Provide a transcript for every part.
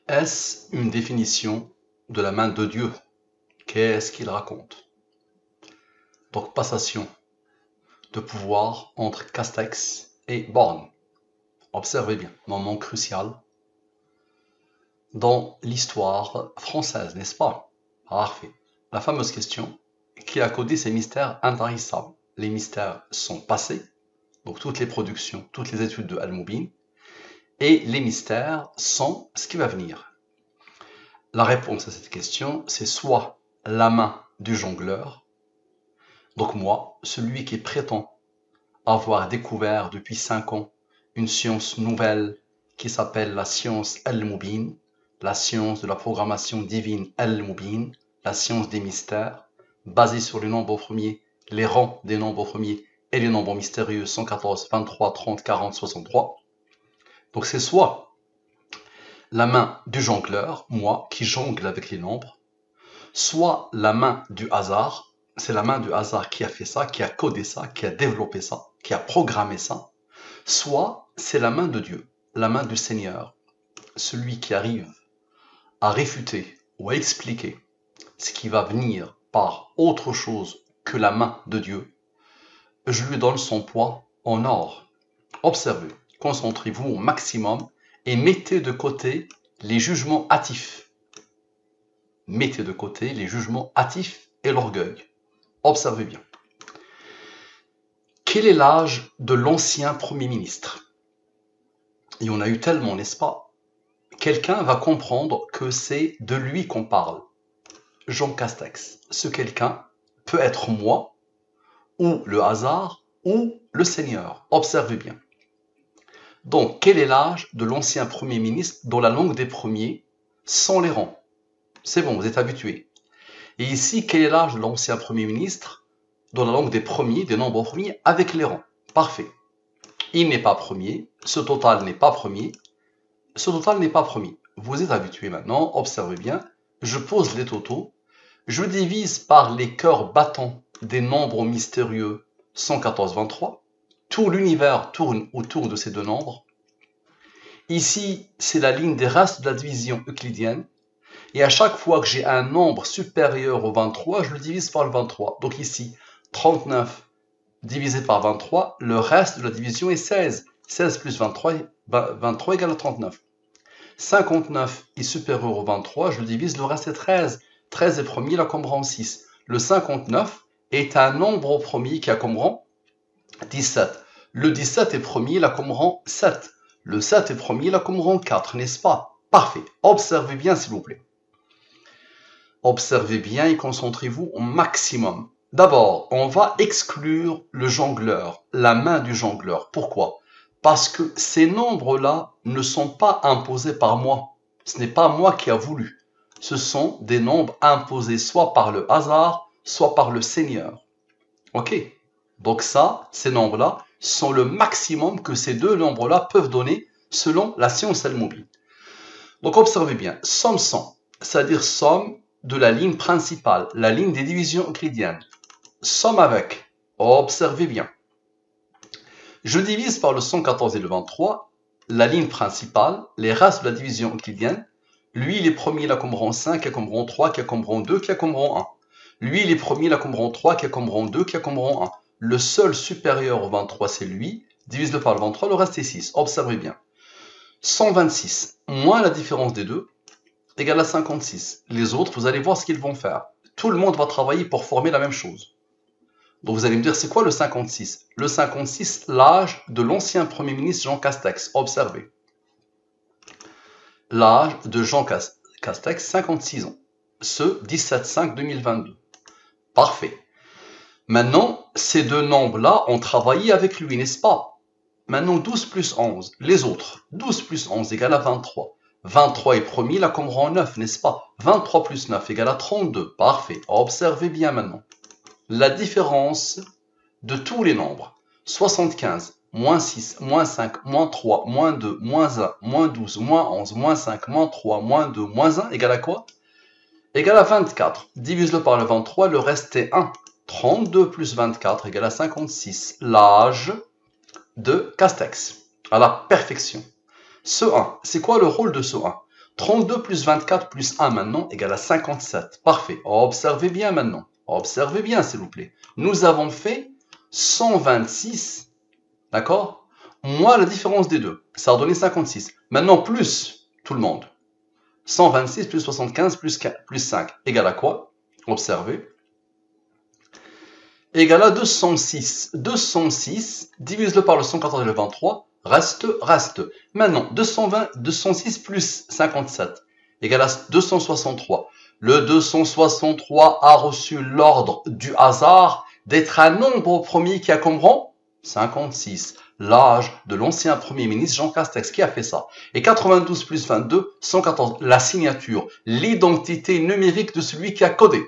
Est-ce une définition de la main de Dieu? Qu'est-ce qu'il raconte? Donc, passation de pouvoir entre Castex et Borne. Observez bien, moment crucial dans l'histoire française, n'est-ce pas? Parfait. La fameuse question qui a codé ces mystères intarissables. Les mystères sont passés, donc toutes les productions, toutes les études de Al-Moubin, et les mystères sont ce qui va venir. La réponse à cette question, c'est soit la main du jongleur, donc moi, celui qui prétend avoir découvert depuis 5 ans une science nouvelle qui s'appelle la science Al-Moubin, la science de la programmation divine Al-Moubin, la science des mystères, basée sur les nombres premiers, les rangs des nombres premiers et les nombres mystérieux 114, 23, 30, 40, 63. Donc c'est soit la main du jongleur, moi qui jongle avec les nombres, soit la main du hasard, c'est la main du hasard qui a fait ça, qui a codé ça, qui a développé ça, qui a programmé ça, soit c'est la main de Dieu, la main du Seigneur, celui qui arrive à réfuter ou à expliquer ce qui va venir par autre chose que la main de Dieu. Je lui donne son poids en or. Observez, concentrez-vous au maximum et mettez de côté les jugements hâtifs. Mettez de côté les jugements hâtifs et l'orgueil. Observez bien. Quel est l'âge de l'ancien Premier ministre? Il y en a eu tellement, n'est-ce pas? Quelqu'un va comprendre que c'est de lui qu'on parle. Jean Castex. Ce quelqu'un peut être moi, ou le hasard, ou le Seigneur. Observez bien. Donc, quel est l'âge de l'ancien Premier ministre dans la langue des premiers, sans les rangs? C'est bon, vous êtes habitués. Et ici, quel est l'âge de l'ancien Premier ministre dans la langue des premiers, des nombres premiers, avec les rangs? Parfait. Il n'est pas premier, ce total n'est pas premier, ce total n'est pas premier. Vous êtes habitués maintenant, observez bien, je pose les totaux, je divise par les cœurs battants des nombres mystérieux 114, 23, tout l'univers tourne autour de ces deux nombres. Ici, c'est la ligne des restes de la division euclidienne. Et à chaque fois que j'ai un nombre supérieur au 23, je le divise par le 23. Donc ici, 39 divisé par 23, le reste de la division est 16. 16 plus 23, 23 égale à 39. 59 est supérieur au 23, je le divise, le reste est 13. 13 est premier, il a comme rang 6. Le 59 est un nombre premier qui a comme rang 17. Le 17 est premier, il a comme rang 7. Le 7 est premier, il a comme rang 4, n'est-ce pas? Parfait. Observez bien, s'il vous plaît. Observez bien et concentrez-vous au maximum. D'abord, on va exclure le jongleur, la main du jongleur. Pourquoi? Parce que ces nombres-là ne sont pas imposés par moi. Ce n'est pas moi qui a voulu. Ce sont des nombres imposés soit par le hasard, soit par le Seigneur. Ok? Donc ça, ces nombres-là sont le maximum que ces deux nombres-là peuvent donner selon la science Al-Moubin. Donc observez bien, somme 100, c'est-à-dire somme de la ligne principale, la ligne des divisions euclidiennes. Somme avec, observez bien. Je divise par le 114 et le 23, la ligne principale, les restes de la division euclidienne. Lui, il est premier, il a comme rang 5, qui a comme rang 3, qui a comme rang 2, qui a comme rang 1. Lui, il est premier, il a comme rang 3, qui a comme rang 2, qui a comme rang 1. Le seul supérieur au 23, c'est lui. Divise-le par le 23, le reste est 6. Observez bien. 126 moins la différence des deux égale à 56. Les autres, vous allez voir ce qu'ils vont faire. Tout le monde va travailler pour former la même chose. Donc vous allez me dire, c'est quoi le 56? Le 56, l'âge de l'ancien Premier ministre Jean Castex. Observez. L'âge de Jean Castex, 56 ans. Ce 17/5/2022. Parfait. Maintenant, ces deux nombres-là ont travaillé avec lui, n'est-ce pas? Maintenant, 12 plus 11, les autres. 12 plus 11 égale à 23. 23 est premier, là comme rang 9, n'est-ce pas? 23 plus 9 égale à 32. Parfait. Observez bien maintenant. La différence de tous les nombres. 75, moins 6, moins 5, moins 3, moins 2, moins 1, moins 12, moins 11, moins 5, moins 3, moins 2, moins 1, égale à quoi? Égale à 24. Divise-le par le 23, le reste est 1. 32 plus 24 égale à 56. L'âge de Castex, à la perfection. Ce 1, c'est quoi le rôle de ce 1? 32 plus 24 plus 1 maintenant égale à 57. Parfait. Observez bien maintenant. Observez bien, s'il vous plaît. Nous avons fait 126, d'accord, moins la différence des deux. Ça a donné 56. Maintenant, plus tout le monde. 126 plus 75 plus 5 égale à quoi? Observez. Égale à 206. 206, divise-le par le 114 et le 23, reste. Maintenant, 206 plus 57 égale à 263. Le 263 a reçu l'ordre du hasard d'être un nombre premier qui a comme rang 56. L'âge de l'ancien Premier ministre Jean Castex qui a fait ça. Et 92 plus 22, 114. La signature, l'identité numérique de celui qui a codé.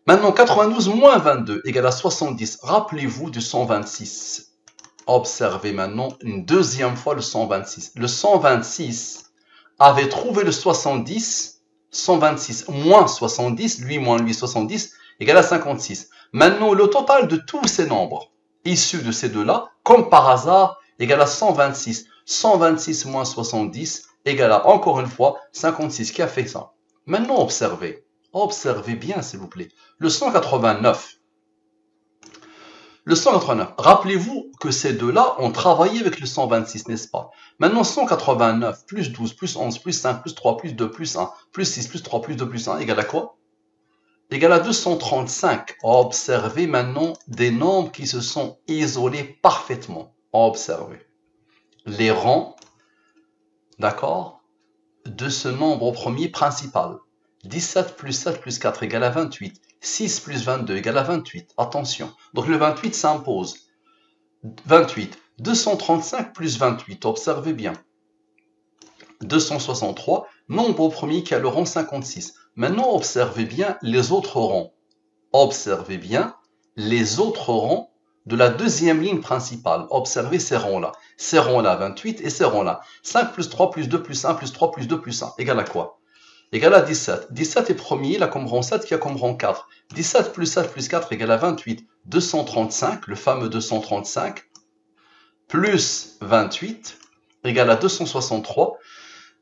Maintenant, 92 moins 22 égale à 70. Rappelez-vous du 126. Observez maintenant une deuxième fois le 126. Le 126 avait trouvé le 70. 126 moins 70, lui moins lui 70, égale à 56. Maintenant, le total de tous ces nombres issus de ces deux-là, comme par hasard, égale à 126. 126 moins 70 égale à, encore une fois, 56. Qui a fait ça? Maintenant, observez. Observez bien, s'il vous plaît. Le 189. Le 189. Rappelez-vous que ces deux-là ont travaillé avec le 126, n'est-ce pas? Maintenant, 189 plus 12 plus 11 plus 5 plus 3 plus 2 plus 1 plus 6 plus 3 plus 2 plus 1 égale à quoi? Égale à 235. Observez maintenant des nombres qui se sont isolés parfaitement. Observez. Les rangs, d'accord, de ce nombre premier principal. 17 plus 7 plus 4 égale à 28. 6 plus 22 égale à 28. Attention. Donc le 28 s'impose. 28. 235 plus 28. Observez bien. 263. Nombre premier qui a le rang 56. Maintenant, observez bien les autres rangs. Observez bien les autres rangs de la deuxième ligne principale. Observez ces rangs-là. Ces rangs-là, 28 et ces rangs-là. 5 plus 3 plus 2 plus 1 plus 3 plus 2 plus 1 égale à quoi? Égale à 17. 17 est premier, il a comme rang 7 qui a comme rang 4. 17 plus 7 plus 4 égale à 28. 235, le fameux 235, plus 28 égale à 263.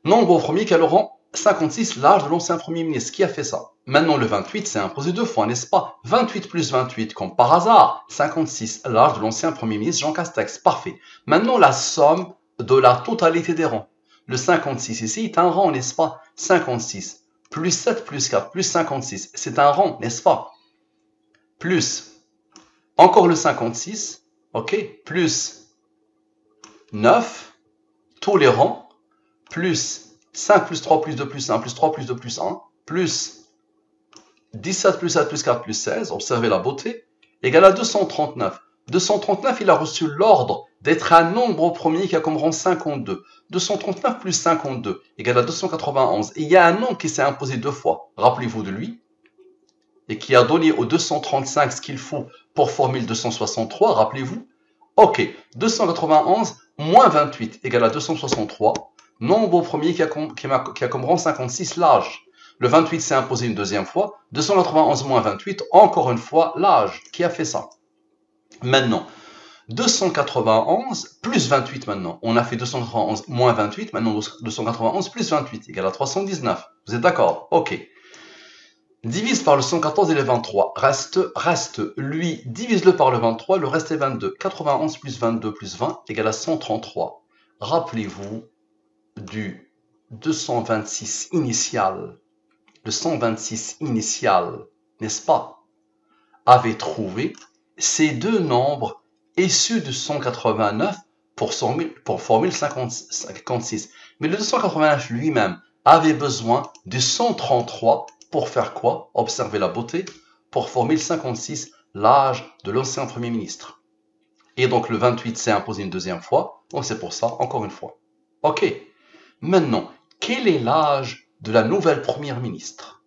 Nombre au premier qui a le rang 56, l'âge de l'ancien Premier ministre. Qui a fait ça? Maintenant, le 28 s'est imposé deux fois, n'est-ce pas? 28 plus 28, comme par hasard, 56, l'âge de l'ancien Premier ministre Jean Castex. Parfait. Maintenant, la somme de la totalité des rangs. Le 56 ici est un rang, n'est-ce pas? 56 plus 7 plus 4 plus 56, c'est un rang, n'est-ce pas? Plus encore le 56, ok? Plus 9, tous les rangs, plus 5 plus 3 plus 2 plus 1 plus 3 plus 2 plus 1, plus 17 plus 7 plus 4 plus 16, observez la beauté, égale à 239. 239, il a reçu l'ordre d'être un nombre premier qui a comme rang 52. 239 plus 52 égale à 291. Et il y a un nombre qui s'est imposé deux fois. Rappelez-vous de lui. Et qui a donné au 235 ce qu'il faut pour formuler 263. Rappelez-vous. Ok. 291 moins 28 égale à 263. Nombre premier qui a comme rang 56, l'âge. Le 28 s'est imposé une deuxième fois. 291 moins 28, encore une fois, l'âge. Qui a fait ça? Maintenant, 291 plus 28 maintenant. On a fait 291 moins 28, maintenant 291 plus 28 égale à 319. Vous êtes d'accord? Ok. Divise par le 114 et le 23. Reste. Lui, divise-le par le 23, le reste est 22. 91 plus 22 plus 20 égale à 133. Rappelez-vous du 226 initial. Le 126 initial, n'est-ce pas, avait trouvé ces deux nombres issus de 189 pour formuler 56. Mais le 289 lui-même avait besoin du 133 pour faire quoi? Observez la beauté. Pour formuler 56, l'âge de l'ancien Premier ministre. Et donc le 28 s'est imposé une deuxième fois. Donc c'est pour ça, encore une fois. Ok. Maintenant, quel est l'âge de la nouvelle Première ministre?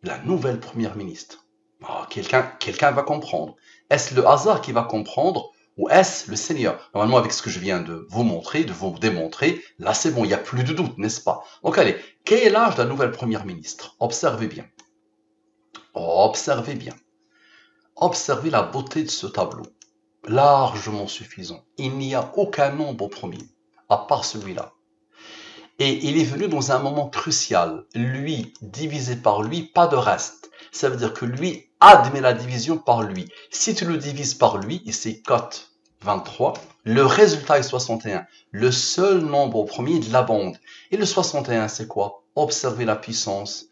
La nouvelle Première ministre. Oh, quelqu'un va comprendre. Est-ce le hasard qui va comprendre ou est-ce le Seigneur? Normalement, avec ce que je viens de vous montrer, de vous démontrer, là c'est bon, il n'y a plus de doute, n'est-ce pas? Donc allez, quel est l'âge de la nouvelle Première ministre? Observez bien. Observez bien. Observez la beauté de ce tableau. Largement suffisant. Il n'y a aucun nombre premier, à part celui-là. Et il est venu dans un moment crucial. Lui divisé par lui, pas de reste. Ça veut dire que lui admet la division par lui. Si tu le divises par lui, ici cote 23, le résultat est 61. Le seul nombre au premier de la bande. Et le 61, c'est quoi? Observez la puissance.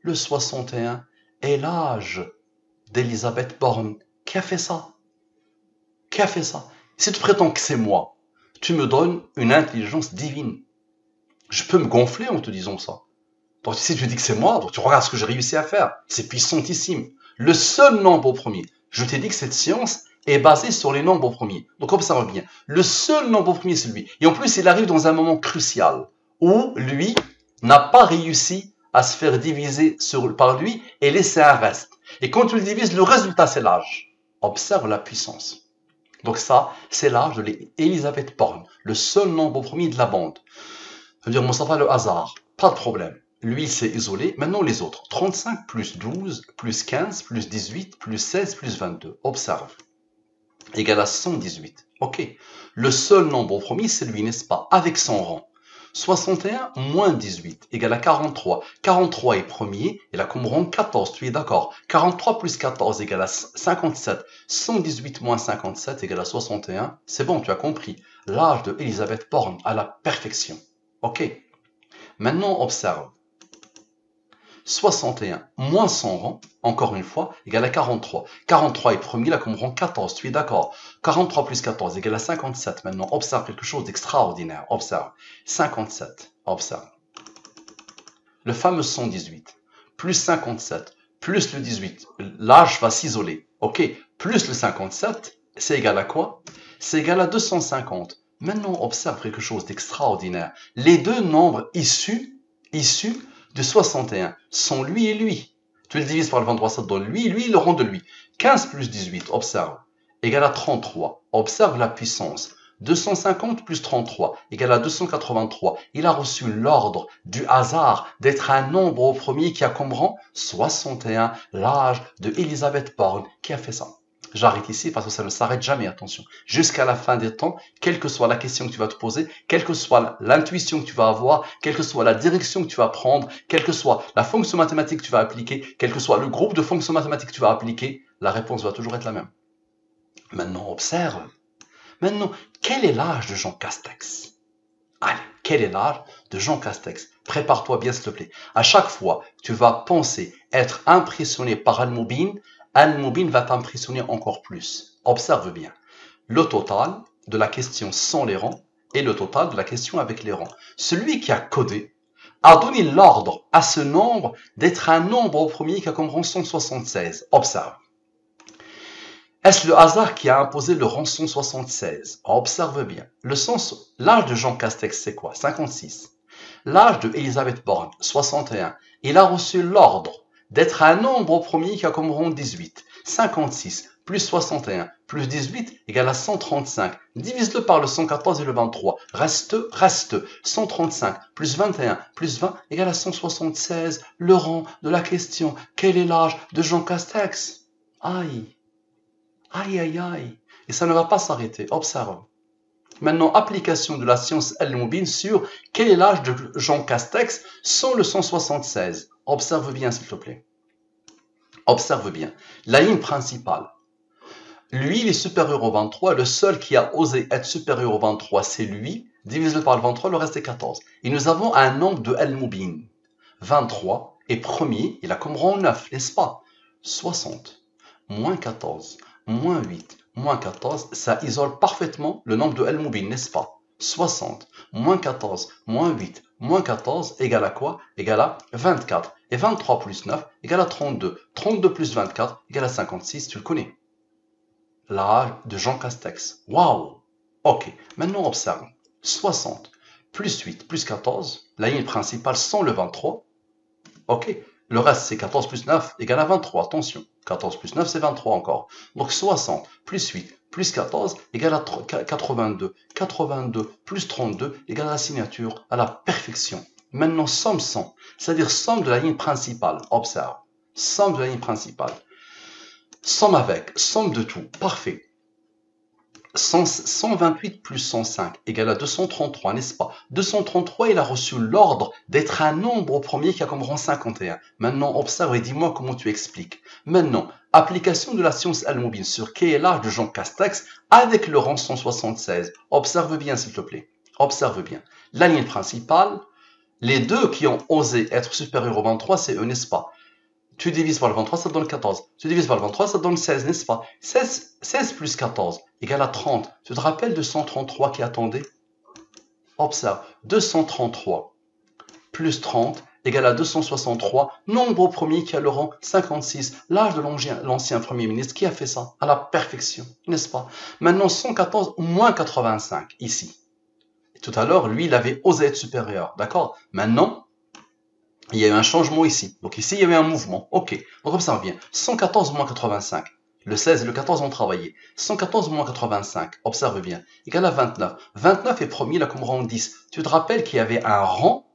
Le 61 est l'âge d'Elisabeth Borne. Qui a fait ça? Qui a fait ça? Si tu prétends que c'est moi, tu me donnes une intelligence divine. Je peux me gonfler en te disant ça. Donc si tu dis que c'est moi, donc tu regardes ce que j'ai réussi à faire. C'est puissantissime. Le seul nombre au premier. Je t'ai dit que cette science est basée sur les nombres au premier. Donc observe bien. Le seul nombre au premier, c'est lui. Et en plus, il arrive dans un moment crucial où lui n'a pas réussi à se faire diviser par lui et laisser un reste. Et quand tu le divises, le résultat, c'est l'âge. Observe la puissance. Donc ça, c'est l'âge de Elisabeth Borne, le seul nombre au premier de la bande. Ça veut dire, Moustapha, le hasard, pas de problème. Lui, il s'est isolé. Maintenant, les autres. 35 plus 12 plus 15 plus 18 plus 16 plus 22. Observe. Égal à 118. OK. Le seul nombre au premier, c'est lui, n'est-ce pas? Avec son rang. 61 moins 18 égale à 43. 43 est premier, il a comme rang 14, tu es d'accord? 43 plus 14 égale à 57. 118 moins 57 égale à 61. C'est bon, tu as compris. L'âge de Elisabeth Borne à la perfection. OK. Maintenant, observe. 61 moins son rang, encore une fois, égale à 43. 43 est premier, là comme rang 14, tu es d'accord? 43 plus 14 égale à 57. Maintenant, observe quelque chose d'extraordinaire. Observe. 57. Observe. Le fameux 118, plus 57, plus le 18. L'âge va s'isoler. OK. Plus le 57, c'est égal à quoi? C'est égal à 250. Maintenant, observe quelque chose d'extraordinaire. Les deux nombres issus de 61 sont lui et lui. Tu le divises par le 23, ça te donne lui, le rang de lui. 15 plus 18, observe, égale à 33. Observe la puissance. 250 plus 33 égale à 283. Il a reçu l'ordre du hasard d'être un nombre au premier qui a comme rang 61, l'âge de Elisabeth Borne. Qui a fait ça? J'arrête ici parce que ça ne s'arrête jamais, attention. Jusqu'à la fin des temps, quelle que soit la question que tu vas te poser, quelle que soit l'intuition que tu vas avoir, quelle que soit la direction que tu vas prendre, quelle que soit la fonction mathématique que tu vas appliquer, quel que soit le groupe de fonctions mathématiques que tu vas appliquer, la réponse va toujours être la même. Maintenant, observe. Maintenant, quel est l'âge de Jean Castex? Allez, quel est l'âge de Jean Castex? Prépare-toi bien, s'il te plaît. À chaque fois que tu vas penser être impressionné par Al-Moubine va t'impressionner encore plus. Observe bien. Le total de la question sans les rangs et le total de la question avec les rangs. Celui qui a codé a donné l'ordre à ce nombre d'être un nombre au premier qui a comme rang 176. Observe. Est-ce le hasard qui a imposé le rang 176? Observe bien. L'âge de Jean Castex, c'est quoi? 56. L'âge de Elisabeth Borne, 61. Il a reçu l'ordre d'être un nombre au premier qui a comme rang 18. 56 plus 61 plus 18 égale à 135. Divise-le par le 114 et le 23. Reste. 135 plus 21 plus 20 égale à 176. Le rang de la question. Quel est l'âge de Jean Castex? Aïe. Aïe, aïe, aïe. Et ça ne va pas s'arrêter. Observe. Maintenant, application de la science Al-Moubine sur quel est l'âge de Jean Castex sans le 176. Observe bien, s'il te plaît. Observe bien. La ligne principale. Lui, il est supérieur au 23. Le seul qui a osé être supérieur au 23, c'est lui. Divise-le par le 23, le reste est 14. Et nous avons un nombre de Al-Moubine. 23 est premier. Il a comme rang 9, n'est-ce pas? 60 moins 14 moins 8, moins 14, ça isole parfaitement le nombre de Al-Moubine, n'est-ce pas? 60, moins 14, moins 8, moins 14, égale à quoi? Égale à 24. Et 23 plus 9, égale à 32. 32 plus 24, égale à 56, tu le connais. L'âge de Jean Castex. Waouh! Ok, maintenant observe. 60 plus 8 plus 14, la ligne principale sans le 23. Ok, le reste c'est 14 plus 9 égale à 23, attention. 14 plus 9, c'est 23 encore. Donc 60 plus 8 plus 14 égale à 82. 82 plus 32 égale à la signature, à la perfection. Maintenant, somme 100, c'est-à-dire somme de la ligne principale. Observe. Somme de la ligne principale. Somme avec, somme de tout. Parfait. 128 plus 105 égale à 233, n'est-ce pas? 233, il a reçu l'ordre d'être un nombre au premier qui a comme rang 51. Maintenant, observe et dis-moi comment tu expliques. Maintenant, application de la science Al-Moubine sur quel est l'âge de Jean Castex avec le rang 176. Observe bien, s'il te plaît. Observe bien. La ligne principale, les deux qui ont osé être supérieurs au 23, c'est eux, n'est-ce pas? Tu divises par le 23, ça te donne 14. Tu divises par le 23, ça te donne 16, n'est-ce pas? 16 plus 14 égale à 30. Tu te rappelles de 133 qui attendait? Observe, 233 plus 30 égale à 263, nombre au premier qui a le rang 56, l'âge de l'ancien Premier ministre qui a fait ça à la perfection, n'est-ce pas? Maintenant, 114 moins 85, ici. Tout à l'heure, lui, il avait osé être supérieur, d'accord? Maintenant, il y a eu un changement ici. Donc ici, il y avait un mouvement. Ok. Donc observe bien. 114 moins 85. Le 16 et le 14 ont travaillé. 114 moins 85. Observe bien. Égale à 29. 29 est promis là comme rang 10. Tu te rappelles qu'il y avait un rang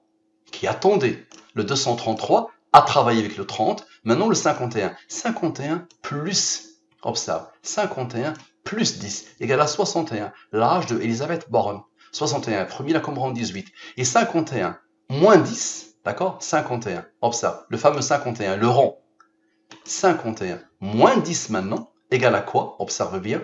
qui attendait. Le 233 a travaillé avec le 30. Maintenant le 51. 51 plus, observe, 51 plus 10 égale à 61. L'âge de Elisabeth Borne. 61 est promis là comme rang 18. Et 51 moins 10. D'accord? 51. Observe, le fameux 51, le rang. 51 moins 10 maintenant, égale à quoi? Observe bien.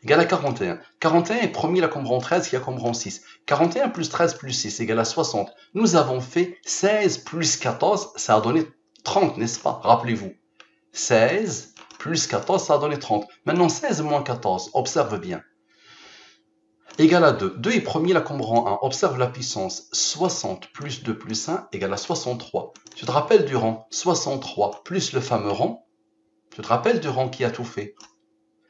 Égale à 41. 41 est promis là comme rang 13 qui a comme rang 6. 41 plus 13 plus 6 égale à 60. Nous avons fait 16 plus 14, ça a donné 30, n'est-ce pas? Rappelez-vous. 16 plus 14, ça a donné 30. Maintenant, 16 moins 14, observe bien. Égale à 2. 2 est promis là comme rang 1. Observe la puissance. 60 plus 2 plus 1 égale à 63. Tu te rappelles du rang 63 plus le fameux rang? Tu te rappelles du rang qui a tout fait?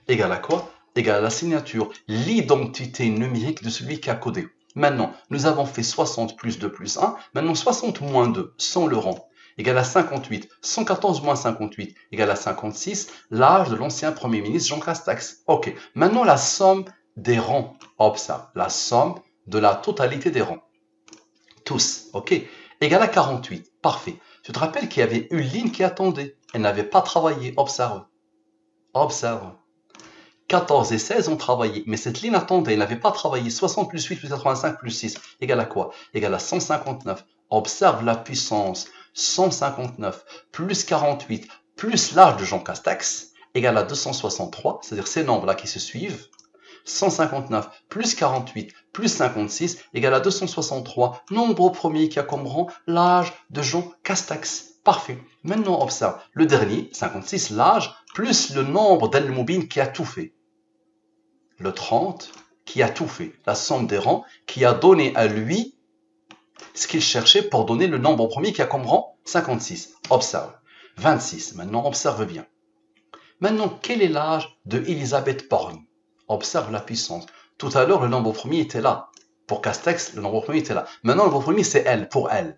Égale à quoi? Égale à la signature, l'identité numérique de celui qui a codé. Maintenant, nous avons fait 60 plus 2 plus 1. Maintenant, 60 moins 2 sans le rang égale à 58. 114 moins 58 égale à 56. L'âge de l'ancien Premier ministre Jean Castex. Ok. Maintenant, la somme des rangs. Observe, la somme de la totalité des rangs. Tous, ok? Égale à 48. Parfait. Tu te rappelles qu'il y avait une ligne qui attendait. Elle n'avait pas travaillé. Observe. Observe. 14 et 16 ont travaillé, mais cette ligne attendait, elle n'avait pas travaillé. 60 plus 8 plus 85 plus 6 égale à quoi? Égale à 159. Observe la puissance. 159 plus 48 plus l'âge de Jean Castex égale à 263, c'est-à-dire ces nombres-là qui se suivent. 159 plus 48 plus 56 égale à 263, nombre au premier qui a comme rang l'âge de Jean Castex. Parfait. Maintenant, observe le dernier, 56, l'âge, plus le nombre d'Al-Moubine qui a tout fait. Le 30 qui a tout fait. La somme des rangs qui a donné à lui ce qu'il cherchait pour donner le nombre au premier qui a comme rang 56. Observe. 26. Maintenant, observe bien. Maintenant, quel est l'âge de Elisabeth Borne? Observe la puissance. Tout à l'heure, le nombre premier était là. Pour Castex, le nombre premier était là. Maintenant, le nombre premier, c'est elle, pour elle.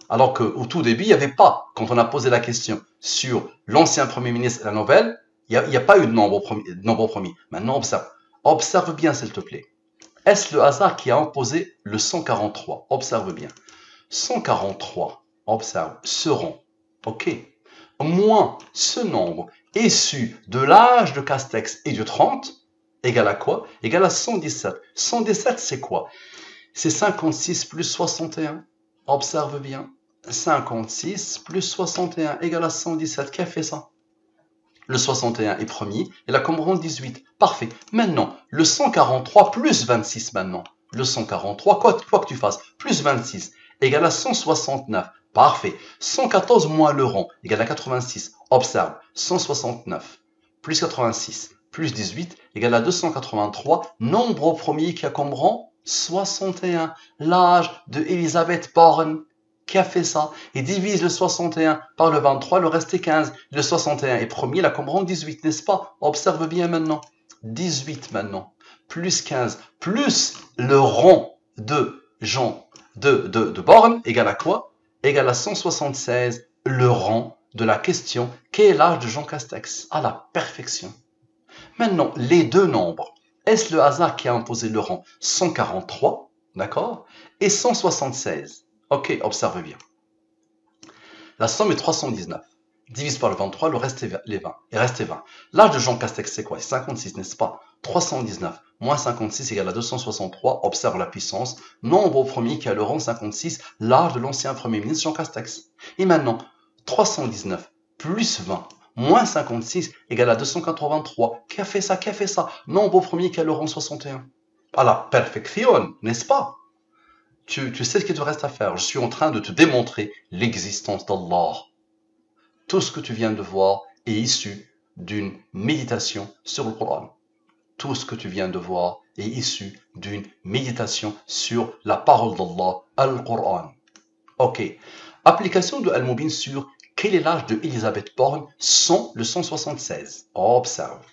Alors qu'au tout début, il n'y avait pas, quand on a posé la question sur l'ancien Premier ministre et la nouvelle, il n'y a pas eu de nombre premier. Maintenant, observe. Observe bien, s'il te plaît. Est-ce le hasard qui a imposé le 143? Observe bien. 143, observe, ce rang, ok, moins ce nombre issu de l'âge de Castex et du 30, égale à quoi? Égale à 117. 117, c'est quoi? C'est 56 plus 61. Observe bien. 56 plus 61 égale à 117. Qui a fait ça? Le 61 est premier. Et la comme rang 18. Parfait. Maintenant, le 143 plus 26 maintenant. Le 143, quoi que tu fasses, plus 26 égale à 169. Parfait. 114 moins le rang égale à 86. Observe. 169 plus 86 plus 18 égale à 283. Nombre au premier qui a comme rang 61. L'âge de Elisabeth Borne qui a fait ça. Et divise le 61 par le 23, le reste est 15. Le 61 est premier, la comme rang 18, n'est-ce pas? Observe bien maintenant. 18 maintenant. Plus 15, plus le rang de Jean de Borne, égale à quoi? Égale à 176, le rang de la question, quel est l'âge de Jean Castex? À la perfection. Maintenant, les deux nombres. Est-ce le hasard qui a imposé le rang? 143, d'accord? Et 176. Ok, observe bien. La somme est 319. Divise par le 23, le reste est les 20. Il reste 20. L'âge de Jean Castex, c'est quoi? 56, n'est-ce pas? 319 moins 56 égale à 263. Observe la puissance. Nombre au premier qui a le rang 56, l'âge de l'ancien Premier ministre Jean Castex. Et maintenant, 319 plus 20 moins 56 égale à 283. Qui a fait ça? Qui a fait ça? Nombre au premier qui a le rang 61. À la perfection, n'est-ce pas? Tu sais ce qu'il te reste à faire. Je suis en train de te démontrer l'existence d'Allah. Tout ce que tu viens de voir est issu d'une méditation sur le Coran. Tout ce que tu viens de voir est issu d'une méditation sur la parole d'Allah, Al-Qur'an. Ok. Application de Al-Mubin sur quel est l'âge de Elisabeth Borne sans le 176. Observe.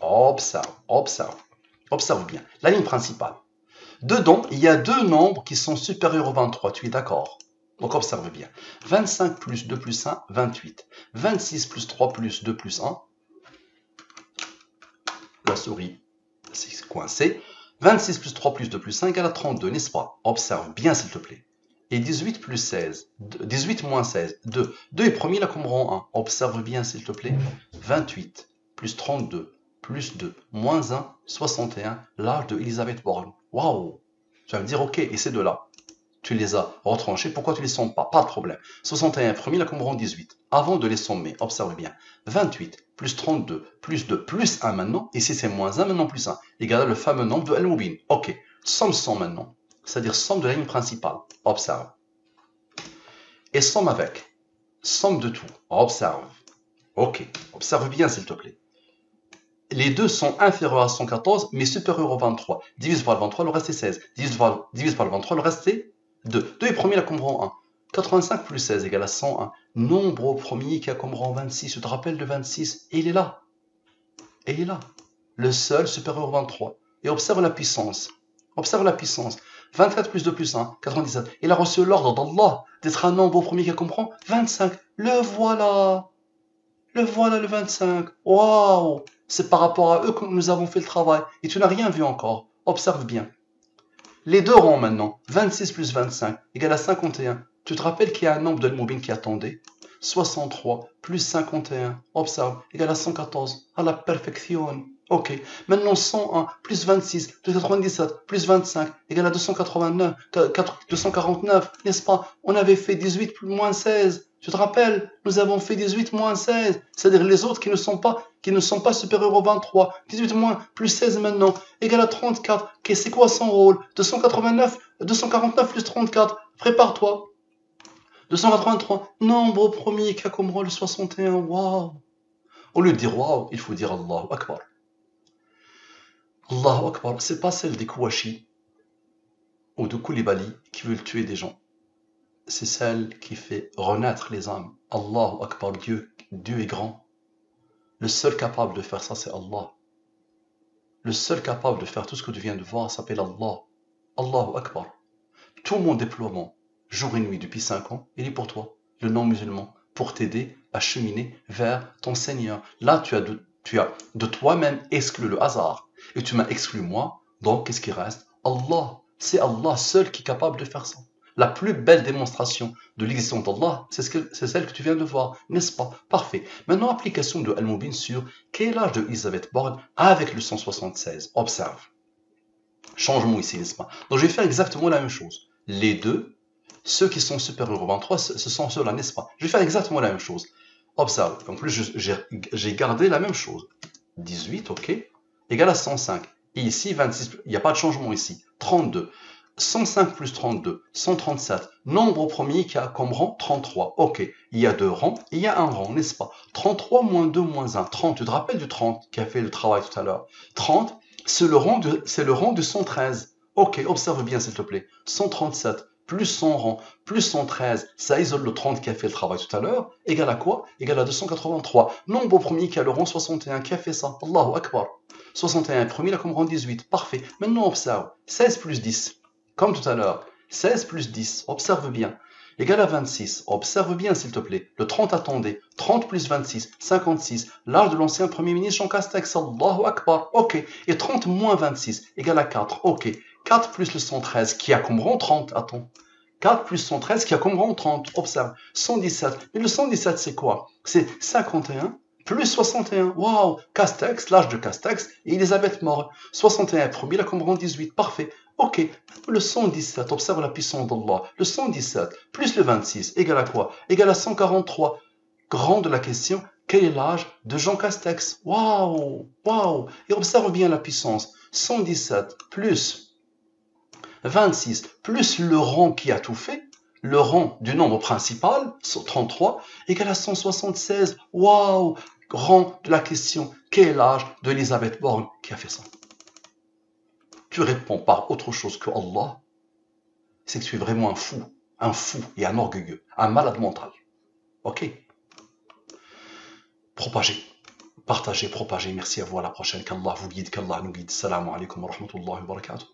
Observe. Observe. Observe bien. La ligne principale. Dedans, il y a deux nombres qui sont supérieurs au 23. Tu es d'accord? Donc observe bien. 25 plus 2 plus 1, 28. 26 plus 3 plus 2 plus 1. La souris c'est coincée. 26 plus 3 plus 2 plus 1 égale à 32, n'est-ce pas? Observe bien s'il te plaît. Et 18 plus 16, 18 moins 16, 2. 2 est premier là comme rang 1. Observe bien s'il te plaît. 28 plus 32 plus 2 moins 1, 61, l'âge de Elisabeth Borne. Waouh! Tu vas me dire, ok, et ces deux-là, tu les as retranchés, pourquoi tu les sommes pas? Pas de problème. 61 premier là comme rang 18. Avant de les sommer, observe bien. 28 plus 32 plus 2 plus 1 maintenant, ici c'est moins 1, maintenant plus 1, égale à le fameux nombre de Al-Mubin. Ok, somme 100 maintenant, c'est-à-dire somme de la ligne principale. Observe. Et somme avec. Somme de tout. Observe. Ok, observe bien s'il te plaît. Les deux sont inférieurs à 114, mais supérieurs au 23. Divise par le 23, le reste est 16. Divise par le 23, le reste est 2. 2 est premier là comme rang 1. 85 plus 16 égale à 101. Nombre au premier qui a comme rang 26. Tu te rappelles de 26? Et il est là. Et il est là. Le seul supérieur au 23. Et observe la puissance. Observe la puissance. 24 plus 2 plus 1, 97. Il a reçu l'ordre d'Allah d'être un nombre au premier qui comprend 25. Le voilà. Le voilà le 25. Waouh! C'est par rapport à eux que nous avons fait le travail. Et tu n'as rien vu encore. Observe bien. Les deux rangs maintenant. 26 plus 25 égale à 51. Tu te rappelles qu'il y a un nombre de Al-Mubin qui attendait? 63 plus 51. Observe. Égale à 114. À la perfection. Ok. Maintenant 101 plus 26 plus 97 plus 25 égale à 289. 249. N'est-ce pas? On avait fait 18 plus moins 16. Tu te rappelles? Nous avons fait 18 moins 16. C'est-à-dire les autres qui ne sont pas supérieurs au 23. 18 moins plus 16 maintenant égale à 34. Okay, c'est quoi son rôle? 249 plus 34. Prépare-toi. 283. Nombre au premier qui a comme rôle 61. Waouh! Au lieu de dire waouh, il faut dire Allahu Akbar. Allahu Akbar, c'est pas celle des Kouachi ou de Koulibaly qui veulent tuer des gens. C'est celle qui fait renaître les âmes. Allahu Akbar, Dieu est grand. Le seul capable de faire ça, c'est Allah. Le seul capable de faire tout ce que tu viens de voir s'appelle Allah. Allahu Akbar. Tout mon déploiement, jour et nuit depuis 5 ans, il est pour toi, le non-musulman, pour t'aider à cheminer vers ton Seigneur. Là, tu as de toi-même exclu le hasard. Et tu m'as exclu moi, donc qu'est-ce qui reste? Allah. C'est Allah seul qui est capable de faire ça. La plus belle démonstration de l'existence d'Allah, c'est celle que tu viens de voir, n'est-ce pas? Parfait. Maintenant, application de Al-Mubin sur quel est l'âge de Elisabeth Borne avec le 176. Observe. Changement ici, n'est-ce pas? Donc, je vais faire exactement la même chose. Les deux, ceux qui sont supérieurs au 23, ce sont ceux-là, n'est-ce pas? Je vais faire exactement la même chose. Observe. En plus, j'ai gardé la même chose. 18, ok, égale à 105. Et ici, 26, il n'y a pas de changement ici. 32. 105 plus 32, 137. Nombre au premier qui a comme rang 33. Ok, il y a deux rangs, il y a un rang, n'est-ce pas? 33 moins 2 moins 1, 30. Tu te rappelles du 30 qui a fait le travail tout à l'heure? 30, c'est le rang de 113. Ok, observe bien s'il te plaît. 137 plus son rang plus 113, ça isole le 30 qui a fait le travail tout à l'heure, égale à quoi? Égale à 283. Nombre au premier qui a le rang 61, qui a fait ça? Allahu Akbar. 61 premier, là comme rang 18. Parfait. Maintenant, observe. 16 plus 10. Comme tout à l'heure, 16 plus 10, observe bien, égale à 26. Observe bien, s'il te plaît. Le 30 attendez. 30 plus 26, 56. L'âge de l'ancien Premier ministre Jean Castex. Allahu Akbar. Ok. Et 30 moins 26, égale à 4. Ok. 4 plus le 113, qui a comme rang 30. Attends. 4 plus 113, qui a comme rang 30. Observe. 117. Mais le 117, c'est quoi? C'est 51 plus 61. Waouh, Castex, l'âge de Castex, et Elisabeth mort. 61 premier, la Combran 18. Parfait. Ok, le 117, observe la puissance d'Allah. Le 117 plus le 26 égale à quoi? Égale à 143. Grande la question, quel est l'âge de Jean Castex? Waouh, waouh. Et observe bien la puissance. 117 plus 26 plus le rang qui a tout fait, le rang du nombre principal, 33, égale à 176. Waouh! Rang de la question, quel est l'âge de Elisabeth Borne qui a fait ça? Tu réponds par autre chose que Allah, c'est que tu es vraiment un fou et un orgueilleux, un malade mental. Ok? Propagez, partagez, propagez. Merci à vous, à la prochaine. Qu'Allah vous guide, qu'Allah nous guide. Salam alaikum wa rahmatullahi wa barakatuh.